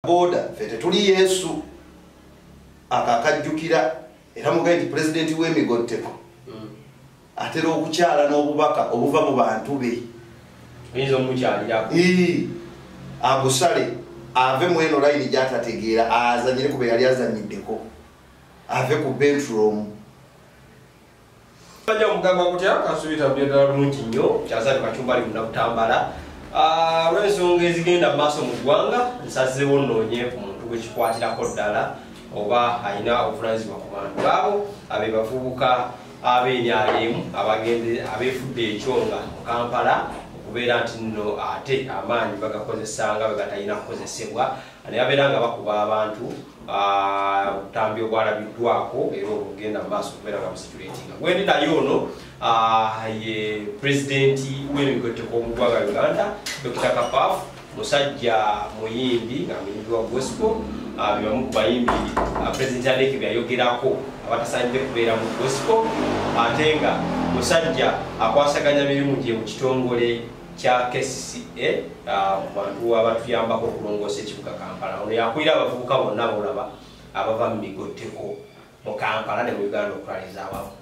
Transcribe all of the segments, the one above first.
boda fete tuli Yesu akakajjukira era mugaiti president w'emigotteko atera okukyala n'obubaka obuva mu bantu be inzo mukyalira agusale ave mu eno line gyatategeera azanyire kube yali azanyiddeko ave ku bedroom bajja omugamba kutya kasubita byedala lungi nnyo kyazali kacumbali munakutambala lw'ensonga ezigenda maaso mu ggwanga nsazeewo nnoonye ku muntu gwekikwatirako ddala oba alina obuvunanyizibwa ku bantu baabo abe bavubuka ab'enyalemu abeefudde ekyonga mu Kampala okubeera nti nno ate amaanyi bagakozesanga bwe gatalina kukozesebwa naye abeera nga bakuba abantu obutambi obwalabiddwako era obugenda mu maaso okubeera nga busitulatinga gwendi naye ono ye pulezidenti w'emigotteko mu ggwanga Uganda Dr. Kapafu musajja muyimbi nga muyimbi wa gospel bebamu ku bayimbi pulezidenti Aleke byayogerako abatasaanidde kubeera mu gospel ate nga musajja akwasaganya mirimu gye mu kitongole kya KCCA ku bantu abatuyambako okulongoosa ekibuga Kampala ono yakulira abavubuka bonna bolaba abava mu migotteko mu Kampala ne mu Uganda okulaliza abamu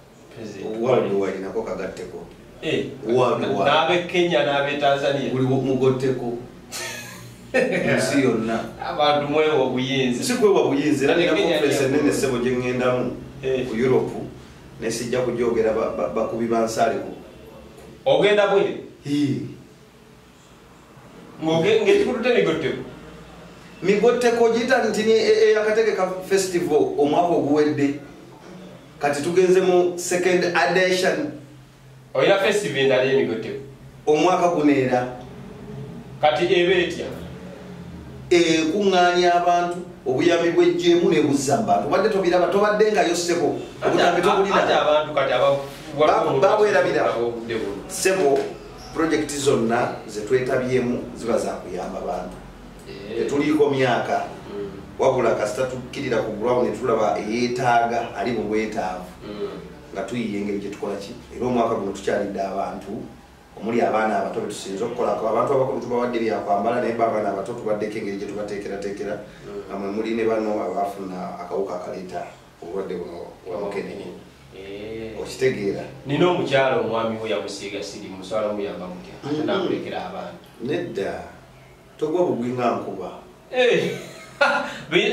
waliwo walinako kagatteko n'ab'e Kenya n'ab'e Tanzania buli mugotteko ensi yonna abantu mwewa obuyinza si kwewa buyinza era nina conference ennene ssebo gye ŋŋendamu ku Europe ne sijja kugyogera bakubi bansaaliku ogenda bwere ng'ekikutute migotteko giyita nti akategeka festival omwaka oguwedde kati tugenze mu second edition oyina festival endala y'emigotteko omwaka guneera kati eba etya ekuŋŋaanya abantu obuyambi bw'ejjeemu nebuzza mu bantu obadde tobiraba tobadde nga yossebo obutambi tobulina babwerabira sebo projekiti zonna zetwetabyemu ziba zakuyamba bantu tetuliiko myaka wabula kasita tukkirira ku ground netulaba eyeetaaga ali mu bwetaavu nga tuyiye engeri gyetukola ki era omwaka guno tukyalidde abantu omuli abaana abato betusinza okukolako abantu abakulu tubawadde byakwambala naye abaana abato tubaddeko engeri gyetubateekerateekera nga mwe muli ne bano abaafuna akawuka akaleeta obulwadde buno wamukenene okitegeera nina omukyalo omwami we yamusiiga siri muswala muyamba mutya ate nakulekera abaana nedda togwa bugwi nga nkuba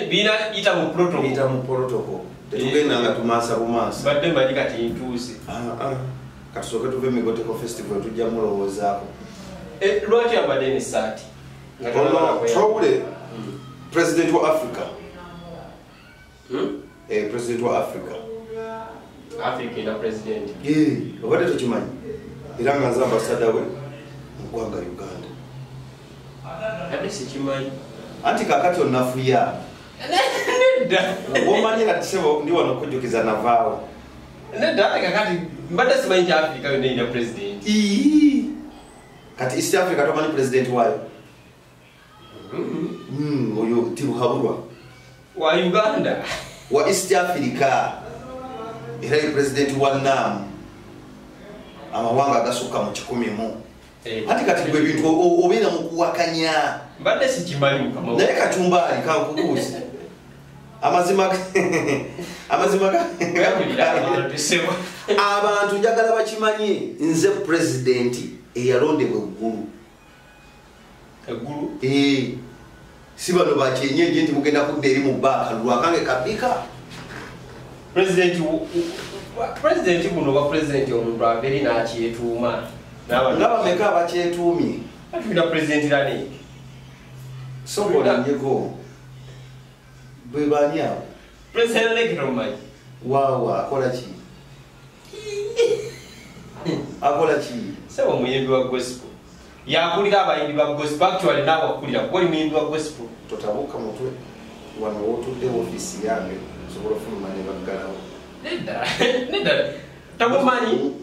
bina ita mu protocol tetugenda nga tumaasa bumaasa badde mmanyi kati ntuuse katusooke tuve emigotteko festival tujja mulowoozaako lwaki abadde n'essaati towule president wa Africa president wa Africa ina president obadde tokimanyi era nga nze ambasada we mu ggwanga Uganda ate sikimanyi anti kakati onafuya nedda omanyi nga tisebo ndi wano okujjukiza navaawo nedda ate kakati mbadde simanyi kya Africa yonna ina president kati East Africa tomanyi president waayo oyo Tiruhabulwa wa Uganda wa East Africa era ye president wa NAM amawanga agasukka mu 10 ati kati gwe bintu obeera mu kuwakanya mbadde sikimanyi mukama naye katumbaali kankubuuzi amazima abantu njagala bakimanye nze president eyalondebwa eggulu si bano bakyenyeje nti mugenda kudda eri mu bbaaka lwakange kabika president guno oba president omuntu abeeri n'akyetuuma ngabameka abakyetuumye atulina president lani sobolanyego bwe baani abo president Aleke tomumanyi waawa akola ki akola ki sebo omuyimbi wa gospel yakulira abayimbi ba gospel actually naawe akulira kuba oli muyimbi wa gospel totabuuka mutwe wano wootudde ofiisi yange osobola ofuluma ne baggalawo nedda tamumanyi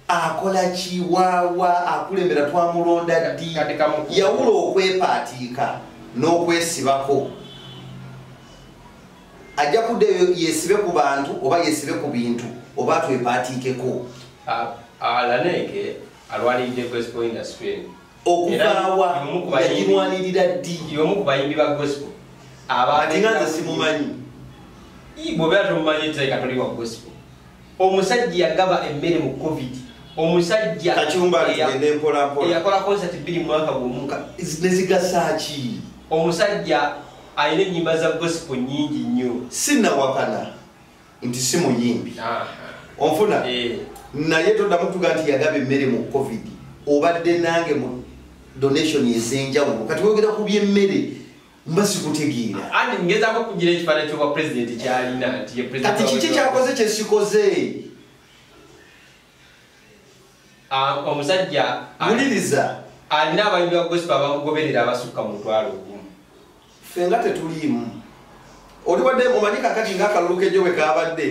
akola ki waawa akulembera twamulonda ddi yawula okwepaatiika n'okwesibako ajja kuddeyo yesibe ku bantu oba yesibe ku bintu oba twepaatiikeko Aleke alwanidde gospel industry okuvaawa yagirwanirira ddi yomu ku bayimbi ba gospel ati nga nze simumanyi bw'obeera tomumanyi nti katoli wa gospel omusajja yagaba emmere mu covid omusajja eyakola concert 2 mu mwaka gumu nezigasaaki omusajja alina ennyimba za gospel nyingi nnyo sinnawakana nti si muyimbi onfuna naye toddamu tuga nti yagaba emmere mu covid obadde nange mu donation ez'enjawulo kati wogera ku byemmere mba sikutegeera andi ngezaako kugira ekifaananyi ky'obwa pulezidenti kyalina kati kiki kyakoze kyesikoze omusajja wuliriza alina abayimbi ba gospel abamugoberera abasukka mu 1,000 ffe nga tetuliimu oli wadde omanyi kakati ng'akalulu kejjo bwe kabadde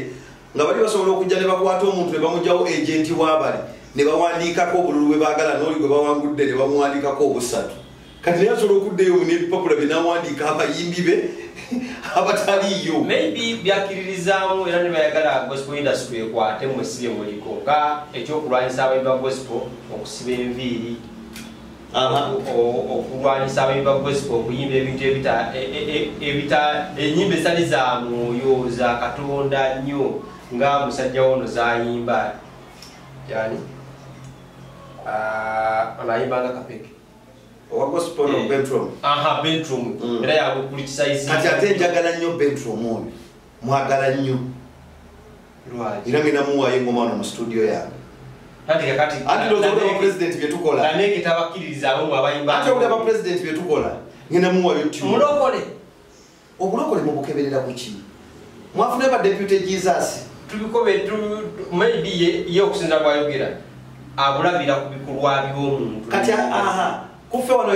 nga bali basobola okujja ne bakwata omuntu ne bamugyawo agenti w'abali ne bawandiikako obululu bwe baagala n'oli gwe bawangudde ne bamuwandiikako obusatu kati naye asobola okuddeyo n'ebipapula bye n'awandiika abayimbi be abataliiyo maybe byakkiririzaamu era ne bayagala gospel industry ekwate mwesibe muliko nga ekyokulwanyisa abayimbi ba gospel okusiba enviiri okulwanyisa abayimbi ba gospel okuyimba ebintu enyimba ezitali za mwoyo za katonda nnyo nga musajja wono zayimba yani anayimbanga kapeke owa gospel no bedroom bedroom era yakukulikisa kati ate njagala nnyo bedroom oyo mwagala nnyo era ngenda muwaayo engoma wano mu studio yange ati lozolaba president byetukola ate olaba president byetukola ngenda muwaayo mulokole obulokole mubukeberera kuki mwafuna ba deputy Jesus tubikobe maybe ye okusinza bwayogera abulabira ku bikolwa by'omuntu kati kufe wano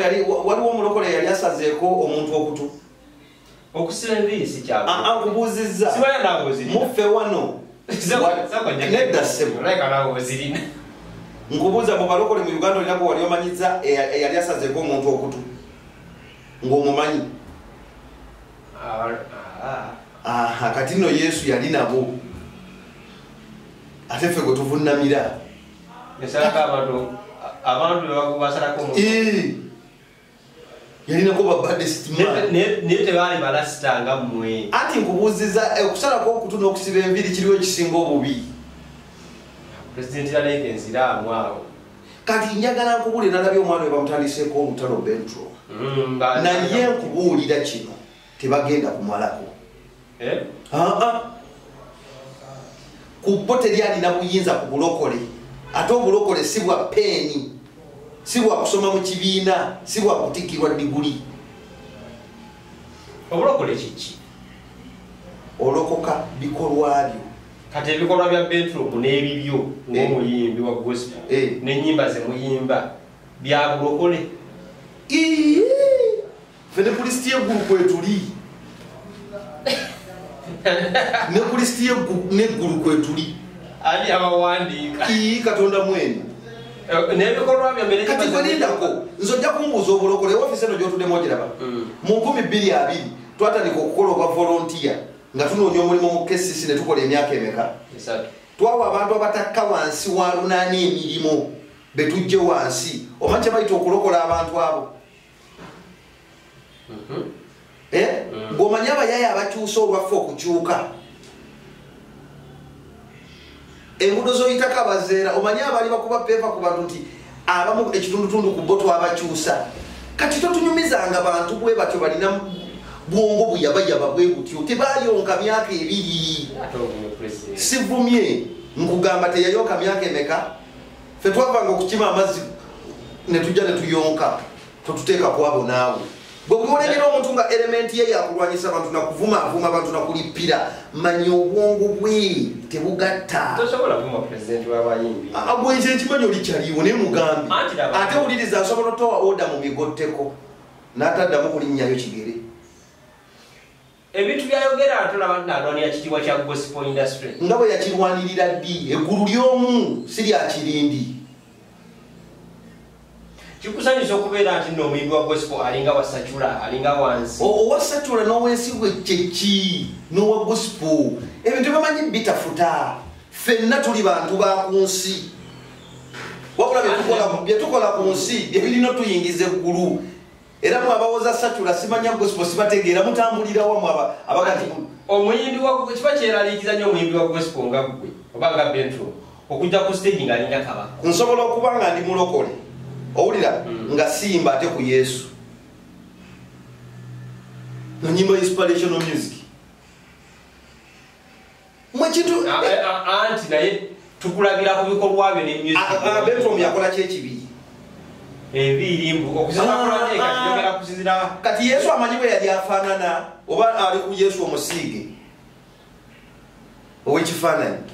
waliwo omulokole yali asazeeko omuntu okutu okusiba enviiri si kyabo nkubuuzizza sibaya naawe ozirina muffe wano nedda ssebo naawe ozirina nkubuuza mu balokole mu Uganda olinako wali omanyiza eyali asazeeko omuntu okutu ng'omumanyi kati nno Yesu yali nabo ate ffe gwe tuvunnamira abantu basalako yalinako babadesitnaye tebaali balasitanga mmwe anti nkubuuziza okusalako okutu n'okusiba enviiri kiriwo ekisinga obubi pulezidenti yaleeka enziraamu awo kati njagala nkubuulira nalabye omwana we bamutandiseeko olutalo bentro naye nkubuulira kino tebagenda kumalako kubo teri alina buyinza ku bulokole ate obulokole si bwa peeni si bwa kusoma mu kibiina si bwa kutikkirwa diguli obulokole kiki olokoka bikolwa byo kati ebikolwa bya bedroom n'ebibyo ng'omuyimbi wa gospel n'ennyimba ze muyimba bya bulokole ffe ne pulisiti y'eggulu kwetuli ne pulisiti n'eggulu kwetuli ali abawandiika katonda mwene n'ebikolwa bya kati kwelindako nze ojja kumbuuza obulokole ewafisi eno gy'otuddemu ogiraba mu 2020 twatandika okukola obwa volontiya nga tunoonya omulimu mu KCC ne tukola emyaka emeka twawa abantu abatakka wansi wa 8 emirimu betujje wansi omanyi kye bayita okulokola abantu abo ng'omanyi abayaya abakyusa olwaffe okukyuka engudo zoyitako abazeera omanyi abaali bakuba peepa ku bantu nti abamu ekitundutundu ku bo twabakyusa kati totunyumizanga bantu bwe batyo balina bwongo buyabayaba bwe butyo tebayonka myaka 2 sivumye nkugamba teyayonka myaka emeka ffe twavanga okukima amazzi ne tujja ne tuyonka totuteeka kwabo naawe bwe bwolengera omuntu nga elementi ye yakulwanyisa abantu nakuvumaavuma abantu nakulippira manya obwongo bwe tebugatta bwenze ekimanyi oli kyaliwo naye mugambi ate wuliriza asobola otowa oda mu migotteko n'ataddamu kulinnyayo kigere ebintu byayogera atolaba nalwanira kitiibwa kya gospel industry nga bwe yakirwanirira ddi eggulu ly'omu si lyakirindi kikusanyusa okubeera nti nno omuyimbi wa gospel alinga wasachula alinga wansi owasachula n'owensi gwe kyeki n'owa gospel ebintu bamanyi bitafuta ffenna tuli bantu ba ku nsi wabula byetukola ku nsi ebirina tuyingiza eggulu era mwabawoza satura simanya gospel sibategeera mutambulira wamu abagati omuyimbi wa kiba kyeraliikiza nnyo omuyimbi wa gospel nga gwe oba nga Bentro okujja ku stage ng'alinga kabaka nsobola okuba nga ndi mulokole owulira nga siyimba ate ku Yesu nonyimba inspirational music mwekintu anti naye tukulabira ku bikolwa byo ne music Bentro yakola kyekibi ebirimbu okusaba kati kusinzira kati Yesu amanyi bwe yali afaanana oba ali ku Yesu omusiige ow'ekifaananyi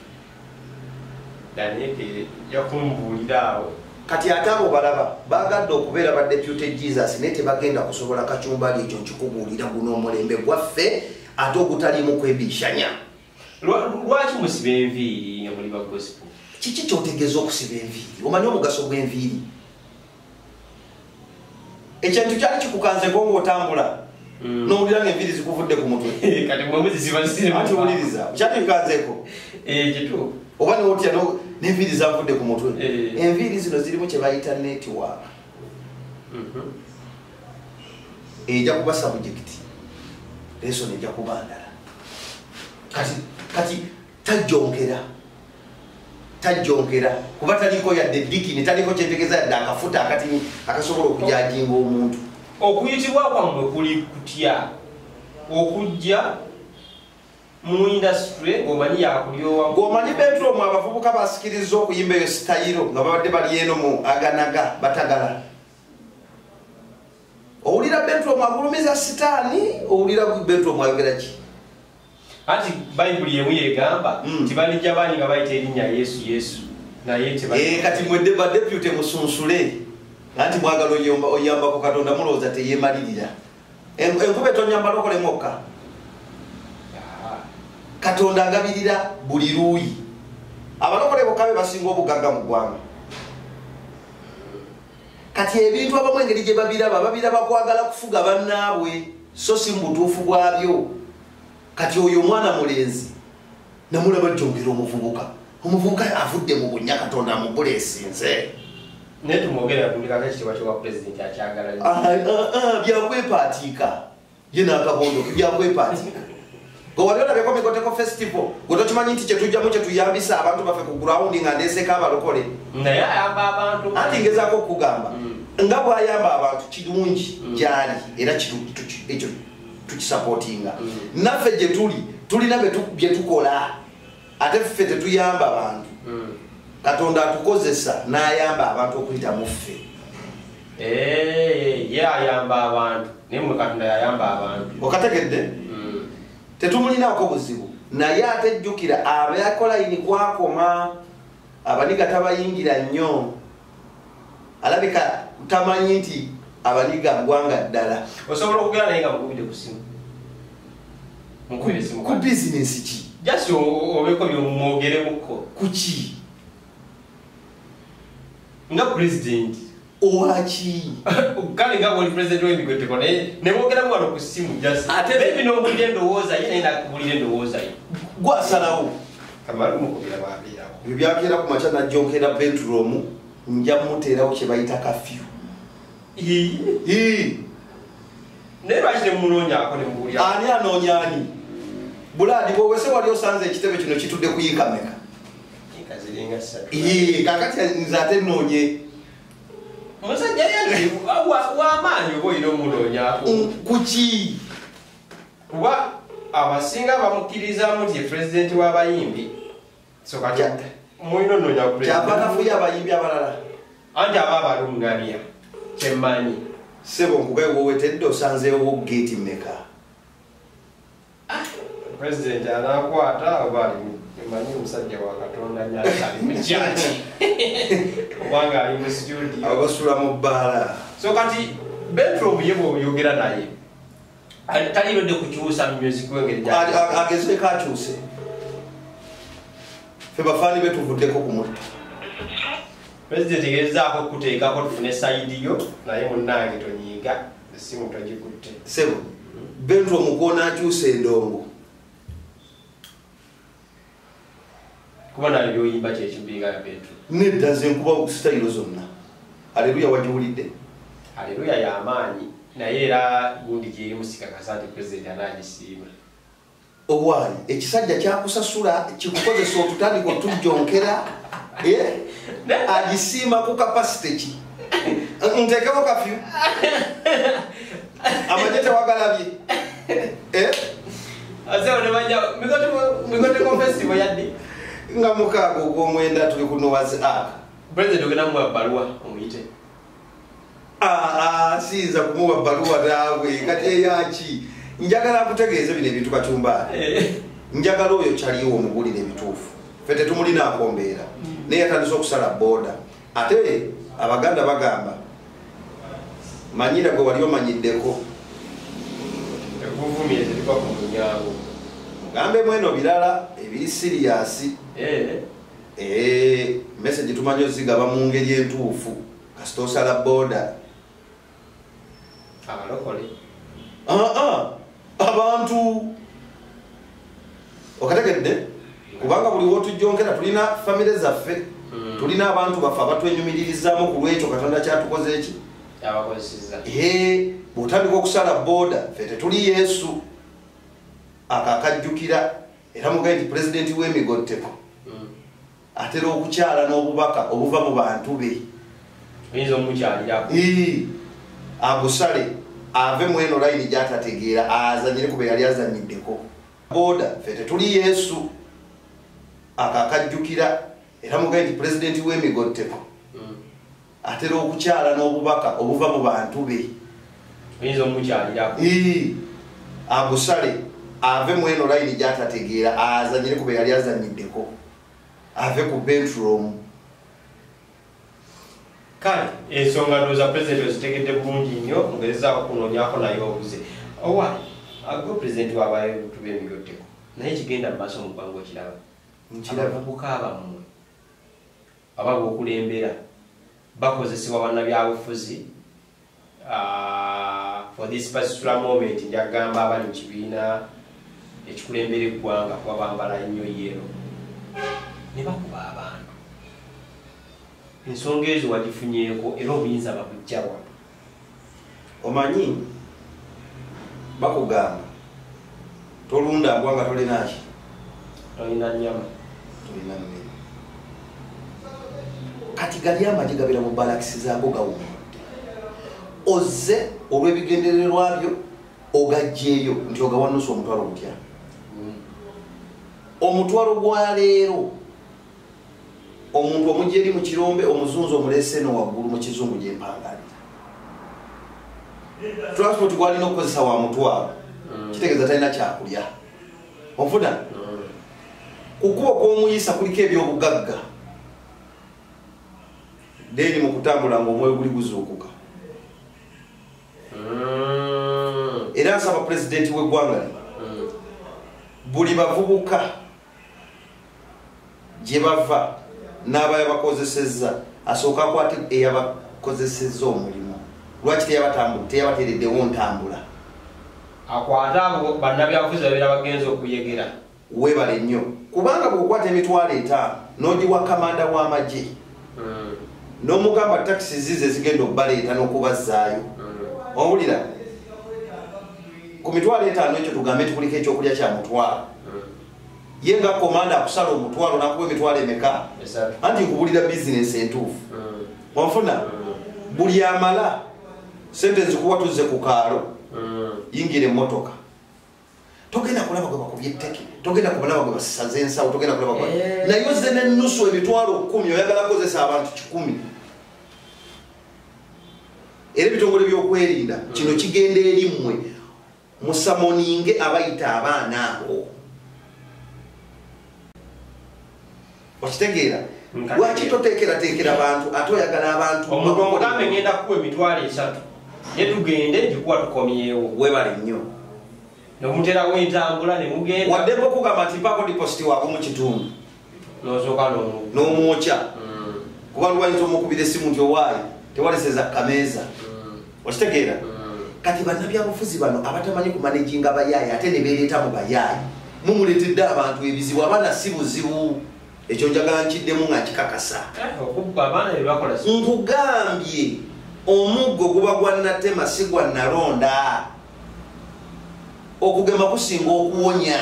daneke yakumbuulira awo kati ate abo balaba bagadde okubeera ba deputy Jesus naye tebagenda kusobola kacumbali ekyo nkikubuulira guno omulembe gwaffe ate ogutaliimu kwebishanya lwaki musiba enviiri nga muli ba gospel kiki kyotegeeza okusiba enviiri omanyi omugaso gw'enviiri ekintu kyali kikukanzeko ng'otambula n'owulira ng'enviiri zikuvudde ku mutwe kati mwemuziziba ati wuliriza kyali kikanzeko kituufu oba newotya n'enviiri zavudde ku mutwe enviiri zino zirimu kye bayita network ejja kuba subject lesson ejja kuba ndala kati tajjonkera kuba taliko yadde dikini taliko kyentegeeza yadde akafuta akati akasobola okujajinga omuntu okuyitibwa kwammwe kuli kutya okujja mu industry ng'omanyi yakulyowa ng'omanyi Bentro mu abavubuka basikiriza okuyimba eyo sitayiro nga babadde bali eno mu aganaga batagala owulira Bentro mu agulumiza sitaani owulira Bentro mu ayogera ki anti bayibuli yemu yegamba tibalijja baani nga bayita erinnya Yesu naye kati mwedde ba deputy musunsule anti mwagala oyamba ku Katonda mulowooza teyeemalirira enkuba etonyamba lokole mokka Katonda agabirira buli luuyi abalokole bokka be basinga obugagga mu ggwanga kati ebintu abamu engeri gye babiraba kwagala kufuga bannaabwe so si mu butuufu bwabyo kati oyo omwana mulenzi namulaba jjongera omuvubuka avudde mu bunnya Katonda amubuleesinze naye tumwogera kulika ekitiibwa ky'obwa pulezidenti akyagala byakwepaatiika ye n'akabondo byakwepaatiika gowali olabeko Migoteko festival gwetokimanyi nti kyetujjamu kyetuyambisa abantu baffe ku gurawundi nga ndeseeko abalokole naye ayamba abantu anti ngezaako okugamba nga bw'ayamba abantu kirungi gyali era ekyo tukisapootinga naffe gye tulina bye tukola ate ffe tetuyamba abantu Katonda atukozesa n'ayamba abantu okuyita mu ffe ye ayamba abantu naye mwe Katonda yayamba abantu okategedde tetumulinaako buzibu naye ate jjukira abakola yini kwakoma abaniga tabayingira nnyo alabika tamanyi nti abaniga ggwanga ddala osobola okugera naye nga mukubide ku simu ku bizinesi ki jasi obeko byomwogeremuko kuki nga president owaki kale nga bwoli president w'Emigoteko ne boogeramu wano ku simu jasi ate bebi n'obulira endowooza ye naye nakubulira endowooza ye gwasalawo kamala omukubira babeerawo ebyo byakeera ku makya najjonkera bedroom nja muteerawo kye bayita kafyu naye lwaki nemunoonyaako nemubuulira ani anoonya ani Buladi bwowese wali osanze ekitebe kino kitudde kuyiika meka ziringa 3 kakati nze ate nnoonye musajja yange w'amaanyi oba olina omunoonyaako kuki kuba abasinga bamukkirizamu nti ye pulezidenti w'abayimbi so kati mulina onoonya kyapanafuya abayimbi abalala anti aba abalungamya kyemmanyi sebo nkugaye wowetedde osanzeewo geeti meka president anakwata oba emanyi omusajja wa Katonda nyali mu kyaki obanga ali mu studio abasula mu bbaala so kati Bentro ye bw'oyogera naye talibadde kukyusa music wengeri agezeeko akyuse fe bafaani betuvuddeko ku mutta president gezaako okuteekako tufune sayidi yo naye munnange tonyiiga esimu togikutte sebo Bentro mukoona akyusa endongo kuba nali byoyimba kyekimpinga ya Petro nedda nze nkuba sitayiro zonna. Haleluya wagiwulidde. Haleluya y'amaanyi naye era gundi gyeri musikakasa nti pulezidenti anagisiima. Owaayi ekisajja kyakusasula kikukozesa otutandika otujjonkera agisiima ku kapasite ki nteekeko kafyu amanye tewagalabye migoteko festival yadde nga mukaaga ogw'omwenda tuli ku Noah's Ark. President ogenda muwa bbaluwa omuyite. Siyinza kumuwa bbaluwa naawe kati eyaki njagala kutegeeza bino ebintu Kacumbaali. Njagala oyo kyaliwo omugulira ebituufu ffe tetumulina akombeera naye yatandise okusala booda ate Abaganda bagamba manyira gwe wali omanyiddeko mugambe mweno birala ebiri siriyasi message tumanyi ozigaba mu ngeri entuufu kasita osala booda abalokole abantu okategedde kubanga buli wotujjonkera tulina famire zaffe tulina abantu baffe abatwenyumiririzaamu ku lwekyo Katonda kyatukoze eki bw'otandika okusala booda ffe tetuli Yesu akakajjukira era mugaye nti pulezidenti w'emigotteko atera okukyala n'obubaka obuva mu bantu be agusale ave mweno layini gyatategeera azanyire ku be yali azanyiddeko booda ffe tetuli Yesu akakajjukira era mugaye nti pulezidenti w'emigotteko atera okukyala n'obubaka obuva mu bantu be agusale ave mweno layini gyatategeera azanyire ku be yali azanyiddeko ave ku bedroom. Kale ensonga ndowooza pulezidenti ozitegedde bulungi nnyo ngezezaako kunoonyako naye obuze owa agwe pulezidenti wabayo ebintu by'emigotteko naye kigenda mu maaso mu ggwanga okiraba abavubuka abammwe aba b'okulembera bakozesebwa bannabyabufuzi for this particular moment njagamba abali mu kibiina ekikulembera eggwanga kuba bambala ennyo yero ne bakuba abantu. Ensonga ezo wagifunyeeko era obuyinza babujjawa. Omanyi bakugamba tolunda mbwanga tolinaki tolina nnyama tolina mmere kati gali amagi gabira mu balakisi zaago gawumudde ozze olw'ebigendererwa byo ogajjeeyo nti ogawanusa omutwalo gutya omutwalo gwa leero omuntu omujja eri mu kirombe omuzunzu omulese no waggulu mu kizungu gyempangalira transport gwalina okukozesa wa mutwalo kitegeeza talina kyakulya onfuna kukuba kw'omuyisa kuliko ebyobugagga deni mu kutambula ng'omwoyo guli guzuukuka era nsaba pulezidenti w'eggwanga buli bavubuka gye bava n'abayo bakozesezza asooka akwate eyabakozesezza omulimu lwaki teyabateereddewo ntambula akwate abo bannabyabufuzi babeera bagenza okuyegera webale nnyo kubanga bw'okwata emitwalo 5 n'ogiwa kamanda w'amagye n'omugamba takisi zize zigenda obbaleeta n'okubazzaayo owulira ku mitwalo 5 ekyo tugambe tukuliko ekyokulya kya mutwalo ye nga komanda akusala omutwalo nakuba emitwalo emeka anti nkubulira bizinesi entuufu onfuna buli amala sente zikuwa tuzze ku kaalo yingira emmotoka togenda kulaba gwe bakubye etteke togenda kulaba gwe basaze ensawo togenda kulaba naye ozze n'ennusu emitwalo 10 oyagala kozesa abantu 100 era ebitongole by'okwerinda kino kigenda eri mmwe musamoninge abayita abaana abo okitegeera lwaki toteekerateekera abantu ate oyagala abantu omuntu omugambe ngenda kukuwa emitwalo 3 ye tugende gikuwa tukomyewo webale nnyo nomuterawo entambula ne mugenda waddeko okugamba nti mpaako dipositi waabwe mu kitundu nosooka n'omwokya kuba lwayinza omukubira essimu nti owaayi tewaleseza kameeza okitegeera kati bannabyabufuzi bano abatamanyi kumanejinga bayaayi ate ne beereeta mu bayaayi mumuleetedde abantu ebizibu abaana si buzibu ekyo njagala nkiddemu nga nkikakasa nkugambye omuggo guba gwa Natema si gwa Nalonda okugema kusinga okuwonya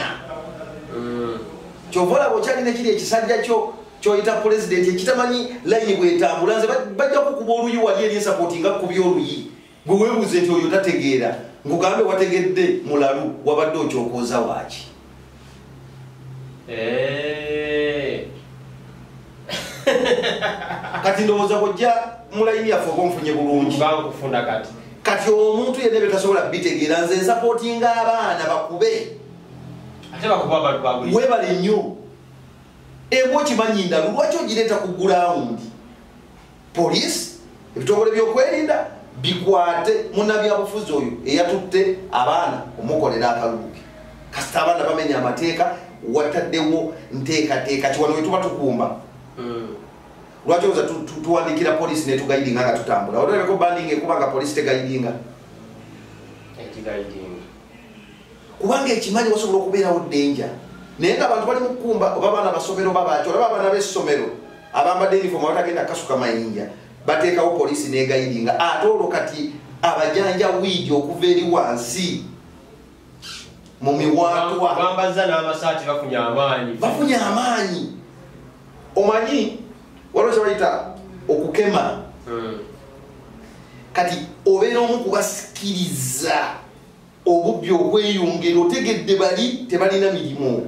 kyova olaba okyalina kiri ekisajja kyo kyoyita pulezidenti ekitamanyi layini bwetambula nze bajja kukuba oluyi wali eri ensapoti nga kubya oluyi gwe weebuuze nti oyo tategeera ngugambe wategedde mulalu wabadde okyokooza waaki kati ndowooza kojja mulayini yaffe oba onfunye bulungi kati omuntu yenna betasobola bitegeera nze nsapootinga abaana bakube webale nnyo ebwo kimanyi ndalu lwaki ogireeta ku gulawundi poliisi ebitongole byokwerinda bikwate munnabyabufuzi oyo eyatutte abaana omukolera akaluuke kasita abaana bamenya amateeka wataddewo nteekateeka kiwano we tuba tukumba lwaki oza tuwandikira poliisi netugayidinga nga tutambula olabeko bandinga ekuba nga poliisi tegayidinga kubanga ekimanyi wasobola okubeerawo denja naye nga abantu bali mukumba oba abaana basomero babaki olaba abaana b'essomero abambadde uniform abatagenda kasuka mayinja bateekawo poliisi negayidinga ate olwo kati abajanja wiidi okuva eri wansi mu miwatwa bafunye amaanyi omanyi waliwo kyebayita okukema kati obeera omu kubasikiriza obubbi okweyongera otegedde bali tebalina mirimu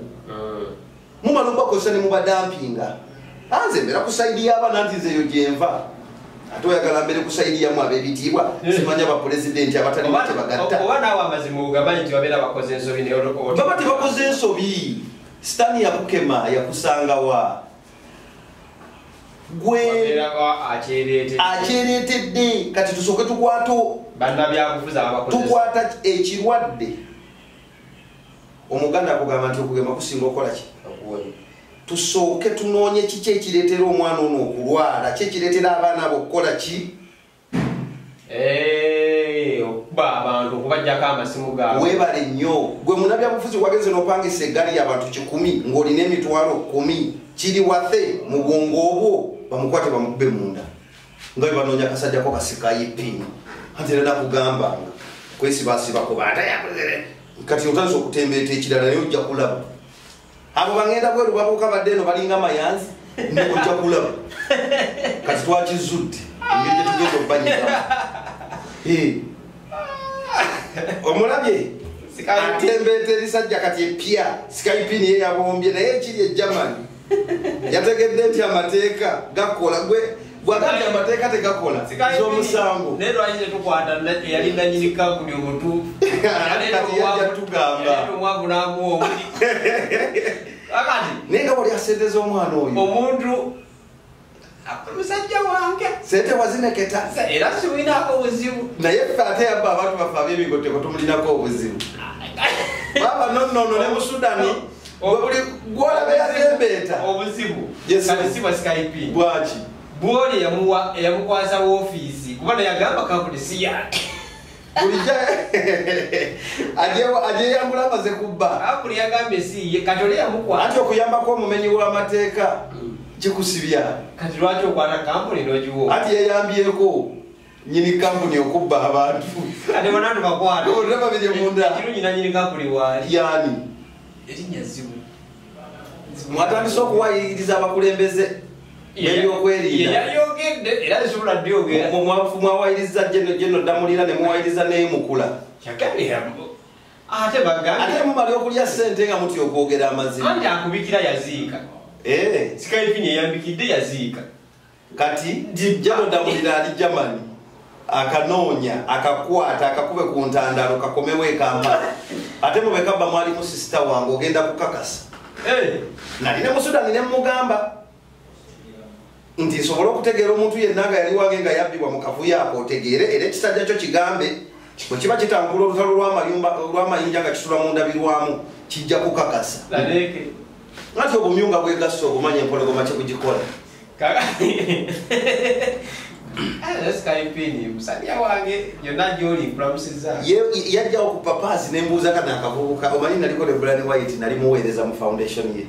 mumala obakozesa ne mubadampinga anze mbeera ku saidi y'abaana nti nzeeyo gyenva ate oyagala mbere ku saidi yamu ab'ebitiibwa simanya bapulezidenti abatalina tebagatta baba tebakoze ensobi sitaani yakukema yakusangawa gwe akyereetedde kati tusooke tukwata ekirwadde omuganda akugamba nti okugema kusinga okolaki tusooke tunoonye kiki ekireetera omwana ono okulwala ki ekireetera abaana abo okukola ki okuba abantu okubajjako amasimu gaabwe weebale nnyo gwe munnabyabufuzi wagenze n'opangisa eggaali y'abantu 100 ng'olina emitwalo 10 kiri wathe mugongo obwo bamukwate bamubbe munda nga bwe banoonya kasajjako kasikayo epini ate era nakugambanga kwesibasibako baatayakozere kati otandise okutembeeta ekirala naye ojja kulaba abo bangenda bweru babuuka badde eno balinga mayanzi ojja kulaba kati twakizudde engeri gye tugenda okubanyigamu omulabye atembeeta erisajja kati epya skypini ye yabombye naye ekiri egermany yategedde nti amateeka gakola gwe bwagati amateeka tegakola z'omusango naye lwaki tetukwata yalinda nyini kampuni obutuufu yajatugamba omwavu n'amuwa omuli akati naye nga bwali asente z'omwana oyo omuntu musajja wange sente wazineketa era siwinako obuzibu naye ffe ate yabba abantu baffe ab'ebigoteko tumulinako obuzibu baba nonnono ne mu sudani buli gwolaba yazembeeta obuzibu kati si bwa Skype bwaki bwoli yamukwasa woofiisi kuba nayagamba kampuni si yake bulijja ajeyambula amaze kubba kampuni yagambye si ye kati oli yamukwasa ati okuyambako omumenyi w'amateeka kikusibya kati lwaki okwata kampuni n'ogiwo ati yeyambyeko nyini kampuni okubba abantu ate banantu bakwata olaba biri munda ekirungi na nyini kampuni waali yani erinnya zibu mwatandise okuwayiriza abakulembeze ebyokwerinda yayogedde era zisobola ddiyogera mwawayiriza General Damulira ne muwayiriza n'eyimukula ate bagambye ate mumali okulya ssente nga mutya okwogera amazima anti akubikira yaziika Skype yeyambikidde yaziika kati General Damulira ali Germany akanoonya akakwata akakube ku ntandalo kakomewo ekampala ate mubekaba mwali mu sisita wange ogenda kukakasa nali ne mu Sudani ne mugamba nti nsobola okutegeera omuntu yenna nga yali wange nga yabbibwa mu kavuyo ako otegeere era ekisajja kyo kigambe bwe kiba kitambula olutalo lw'amayinja nga kisula mu ndabirwamu kijja kukakasa nati obumyunga bwegassa obumanya empologoma kyekugikola Skype musajja wange yonna gy'oli mpulamusiza yajjawo ku papaasi nembuuza kana akavubuka omanyi naliko ne Brian White nali muweereza mu foundation ye